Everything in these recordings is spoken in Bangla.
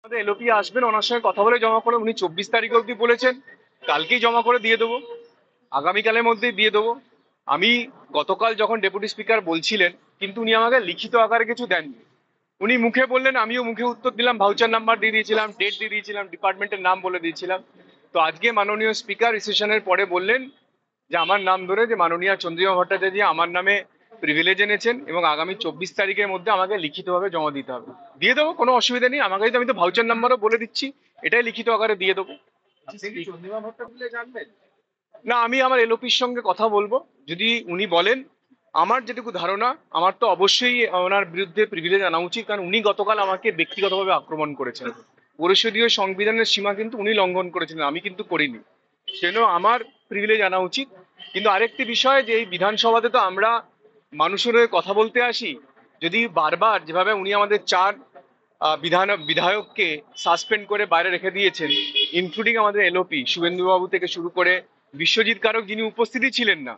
আমাদের এলওপি আসবেন, ওনার সঙ্গে কথা বলে জমা করে। উনি 24 তারিখ অবধি বলেছেন, কালকেই জমা করে দিয়ে দেবো, আগামীকালের মধ্যেই দিয়ে দেবো। আমি গতকাল যখন ডেপুটি স্পিকার বলছিলেন, কিন্তু উনি আমাকে লিখিত আকারে কিছু দেননি। উনি মুখে বললেন, আমিও মুখে উত্তর দিলাম, ভাউচার নাম্বার দিয়ে দিয়েছিলাম, ডেট দিয়ে দিয়েছিলাম, ডিপার্টমেন্টের নাম বলে দিয়েছিলাম। তো আজকে মাননীয় স্পিকার রিসেশনের পরে বললেন যে আমার নাম ধরে, যে মাননীয় চন্দ্রিমা ভট্টাচার্য আমার নামে প্রিভিলেজ এনেছেন এবং আগামী 24 তারিখের মধ্যে আমাকে লিখিতভাবে জমা দিতে হবে। দিয়ে দেবো, কোনো অসুবিধা নেই। আমাকে আমি তো ভাউচার নাম্বারও বলে দিচ্ছি, এটাই লিখিত আকারে দিয়ে দেবো। চন্দ্রিমা ভট্টাচার্য জানবেন? না, আমি আমার এলওপির সঙ্গে কথা বলবো। যদি উনি বলেন, আমার যেটুকু ধারণা, আমার তো অবশ্যই ওনার বিরুদ্ধে প্রিভিলেজ আনা উচিত, কারণ উনি গতকাল আমাকে ব্যক্তিগতভাবে আক্রমণ করেছেন। পরিষদীয় সংবিধানের সীমা কিন্তু উনি লঙ্ঘন করেছিলেন, আমি কিন্তু করিনি। সেজন্য আমার প্রিভিলেজ আনা উচিত। কিন্তু আরেকটি বিষয়, যে এই বিধানসভাতে তো আমরা মানুষের হয়ে কথা বলতে আসি। যদি বারবার যেভাবে উনি আমাদের 4 বিধায়ককে সাসপেন্ড করে বাইরে রেখে দিয়েছেন, ইনক্লুডিং আমাদের এলওপি শুভেন্দুবাবু থেকে শুরু করে বিশ্বজিৎ কারক, যিনি উপস্থিতই ছিলেন না,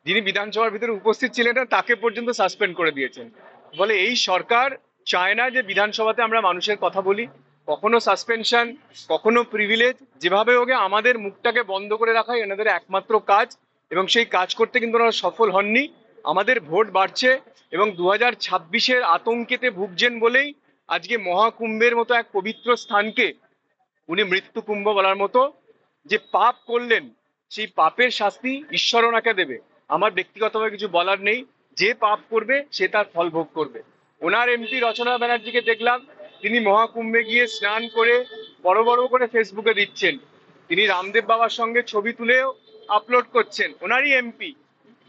যিনি বিধানসভার ভিতরে উপস্থিত ছিলেন না, তাকে পর্যন্ত সাসপেন্ড করে দিয়েছেন। বলে এই সরকার চায় না যে বিধানসভাতে আমরা মানুষের কথা বলি। কখনো সাসপেনশন, কখনো প্রিভিলেজ, যেভাবে হোক আমাদের মুখটাকে বন্ধ করে রাখাই এনাদের একমাত্র কাজ। এবং সেই কাজ করতে কিন্তু ওনারা সফল হননি। আমাদের ভোট বাড়ছে এবং 2026-এর আতঙ্কেতে ভুগছেন বলেই আজকে মহাকুম্ভের মতো এক পবিত্র স্থানকে উনি মৃত্যু কুম্ভ বলার মতো, যে পাপ করলেন সেই পাপের শাস্তি ঈশ্বর ওনাকে দেবে। আমার ব্যক্তিগতভাবে কিছু বলার নেই। যে পাপ করবে সে তার ফল ভোগ করবে। ওনার এমপি রচনা ব্যানার্জিকে দেখলাম, তিনি মহাকুম্ভে গিয়ে স্নান করে বড় বড় করে ফেসবুকে দিচ্ছেন। তিনি রামদেব বাবার সঙ্গে ছবি তুলেও আপলোড করছেন, ওনারই এমপি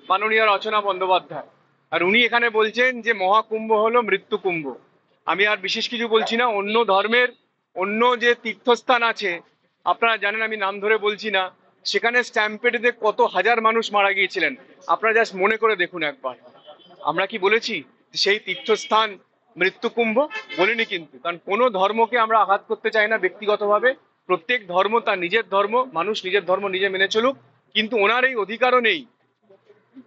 মাননীয় রচনা বন্দ্যোপাধ্যায়। আর উনি এখানে বলছেন যে মহাকুম্ভ হলো মৃত্যু কুম্ভ। আমি আর বিশেষ কিছু বলছি না। অন্য ধর্মের অন্য যে তীর্থস্থান আছে, আপনারা জানেন, আমি নাম ধরে বলছি না, সেখানে স্ট্যাম্পেডে কত হাজার মানুষ মারা গিয়েছিলেন। আপনারা জাস্ট মনে করে দেখুন একবার। আমরা কি বলেছি সেই তীর্থস্থান মৃত্যুকুম্ভ? বলিনি কিন্তু, কারণ কোনো ধর্মকে আমরা আঘাত করতে চাই না ব্যক্তিগতভাবে। প্রত্যেক ধর্ম তার নিজের ধর্ম, মানুষ নিজের ধর্ম নিজে মেনে চলুক। কিন্তু ওনার এই অধিকারও নেই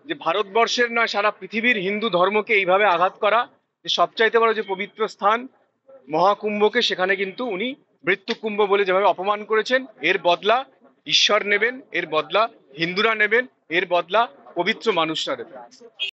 যে ভারতবর্ষের নয় সারা পৃথিবীর হিন্দু ধর্মকে এইভাবে আঘাত করা। যে সবচাইতে বড় যে পবিত্র স্থান মহাকুম্ভকে, সেখানে কিন্তু উনি মৃত্যুকুম্ভ বলে যেভাবে অপমান করেছেন, এর বদলা ঈশ্বর নেবেন, এর বদলা হিন্দুরা নেবেন, এর বদলা পবিত্র মানুষরা নেবেন।